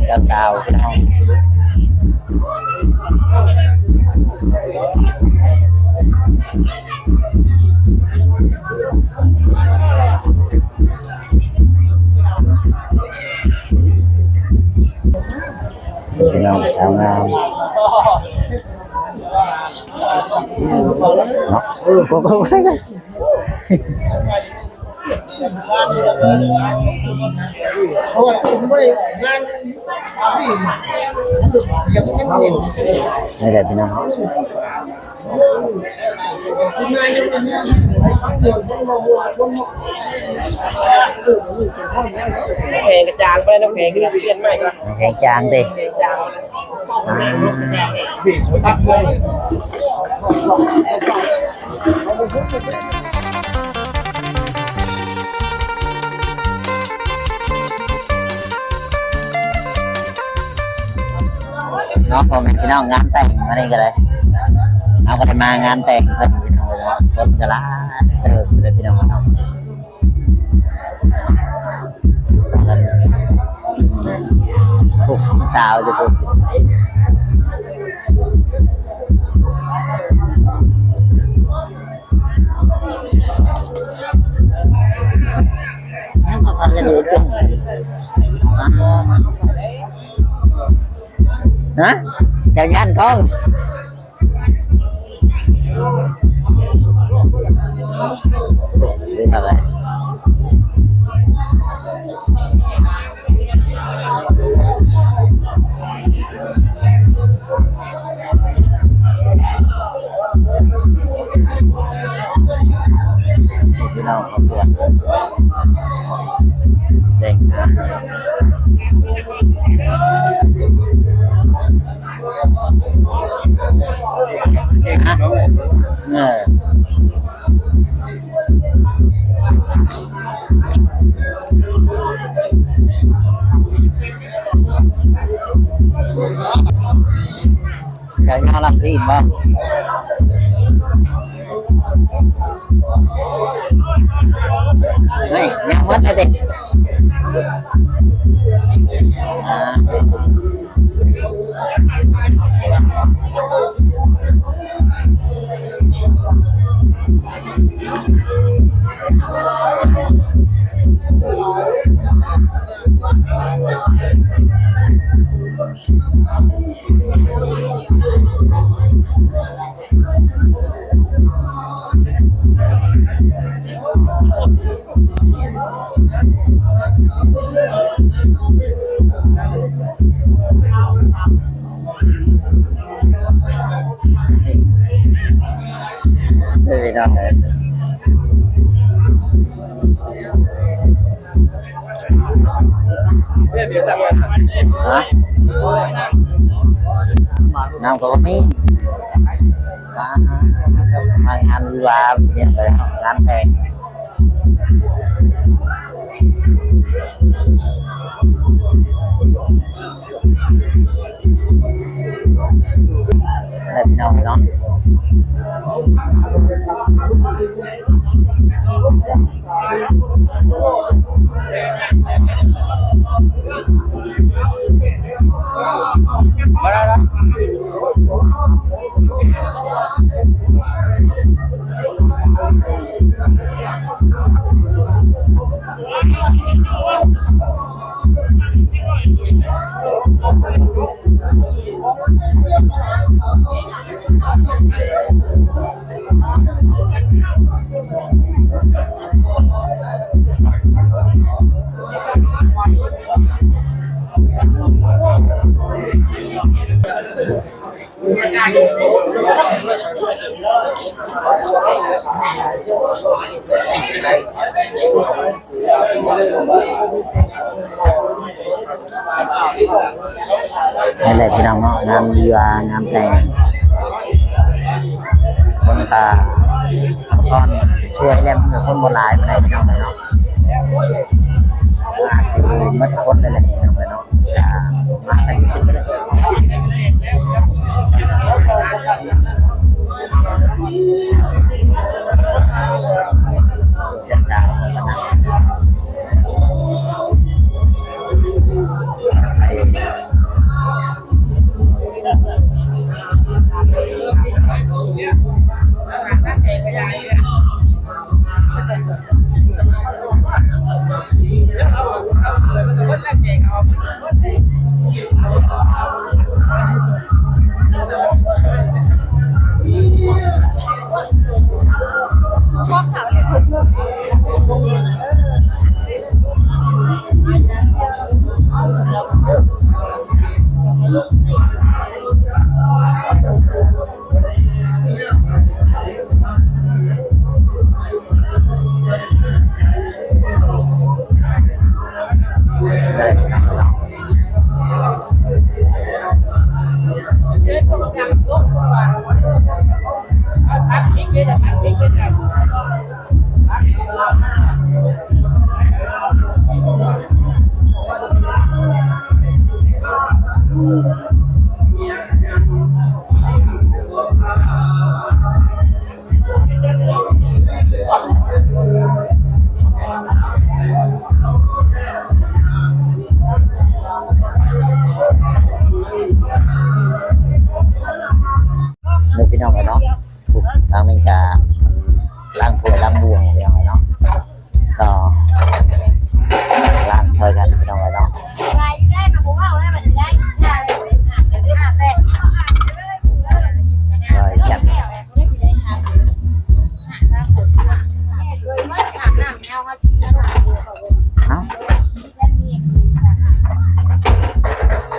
เจ้าสาวพี่น้องพี่น้องสาวงามก็เพราะว่าผมไม่งานนี่แหละพี่น้องเพลงกระจางไปแล้วเพลงเปลี่ยนใหม่ก่อนเพลงจางดิเพลงจางเนาะพ่อแม่พี่น้องงานแต่งอะไรกันเลยเอาก็จะมางานแต่งเพิ่นพี่น้องเลยคนกะลาเลยพี่น้องเนาะพวกสาวจะพูดช่างมาฟังกันดูจุ่มฮะเจ้าย่านcon đi vào đây đi đâu không được dành Chào nhau làm gì không? Này, nhau mất hết đi. Đây đó. Hả? Nào có mấy anh qua anh thèm đây bên đâu đó hay làพี่น้องเนาะงานวิวางานแต่งคนตาคนช่วยแล้วมันก็คนโบราณไปได้พี่น้องเนาะอาจจะมัดคนอะไรพี่น้องเนาะมาแต่ที่เป็นไปได้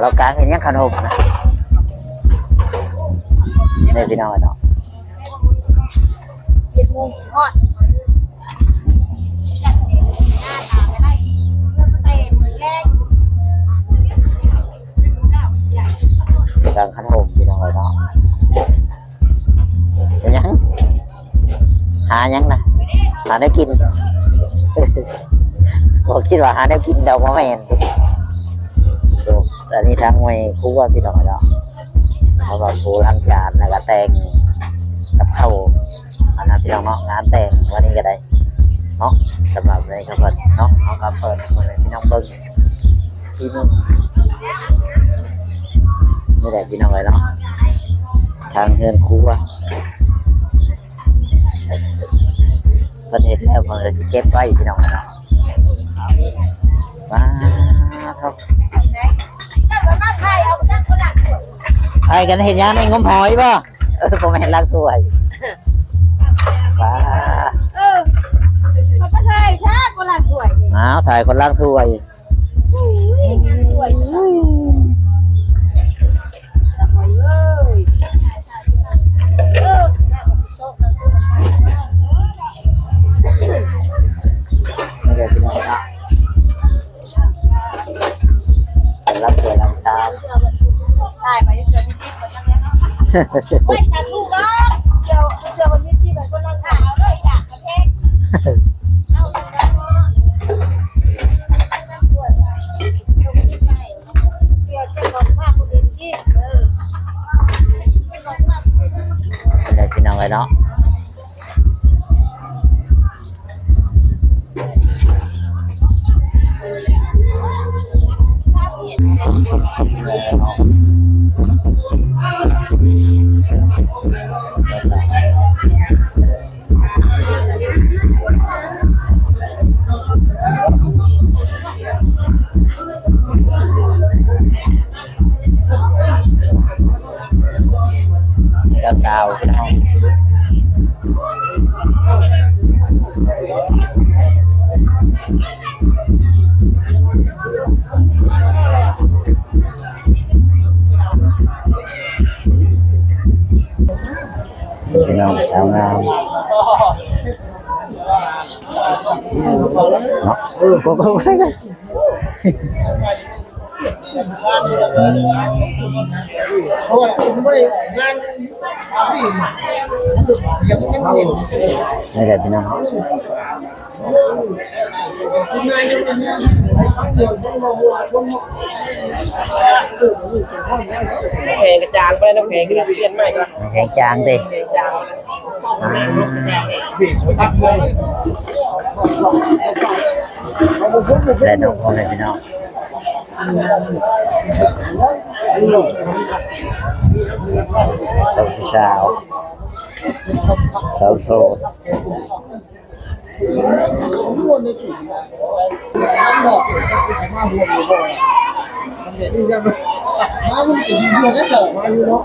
เรากางเห็นยังขนมนะนี่พี่น้องเนาะ 7 โมงทอดจัดเองหน้าตาไปไล่เพื่อนมาเตะเหมือนแรก กางขนมพี่น้องเนาะเห็นยังหายังนะหาได้กิน บอกคิดว่าหาได้กินเดาว่าแม่นดิแต่นี่ทางไม่คู่ว่าพี่น้องเนาะเขาแบบโบราณจานแล้วก็แต่งกับข้าวอันนั้นพี่น้องเนาะงานแต่งวันนี้ก็ได้เนาะสำหรับในครับเพิ่นเนาะเอาครับเปิดมาเลยพี่น้องเบิ้งที่นึงนี่แหละพี่น้องเลยเนาะทางเงินครูว่าประเทศแล้วมันจะเก็บไว้พี่น้องเนาะว้าครับ ถ้ามันมาไทยเอาไปตั้งคนหลักสวย ไอ้กันเห็นยังในงมหอยป่ะผมเห็นลักตัวว้า มันมาไทยถ้าคนหลักสวย อ้าวถ่ายคนล่างถ้วย สวยสวยเลยไม่ได้พี่น้องเนาะรับถ้วยรับชาม ได้ไปเจอมีจิ๊บเหมือนกันแล้วไม่ทันลูกเนาะเจอมันมีจิ๊บเหมือนคนนั่งขาวเลยจ้ะประเทศเอาไปแล้วสวยว่ะตรงนี้ไปเสียเจ้าของภาพคนอื่นจิ๊บไม่ได้พี่น้องเลยเนาะเจ้าสาวพี่น้องพี่น้องสาวงามเนาะก็เพราะว่าผมไม่งานพี่ยังไม่เห็น ไม่ได้พี่น้อง งานยังเป็นงานเดียวต้องมาวัวต้องมาแพงกระจางไปน้ำแพงก็เปลี่ยนใหม่ก็ แกงจางดิ แพงจาง ได้น้องพ่อแม่พี่น้องสาวสาวโสดมันจะดีกันมาลูกจะดีเดือนละ2มาอยู่เนาะ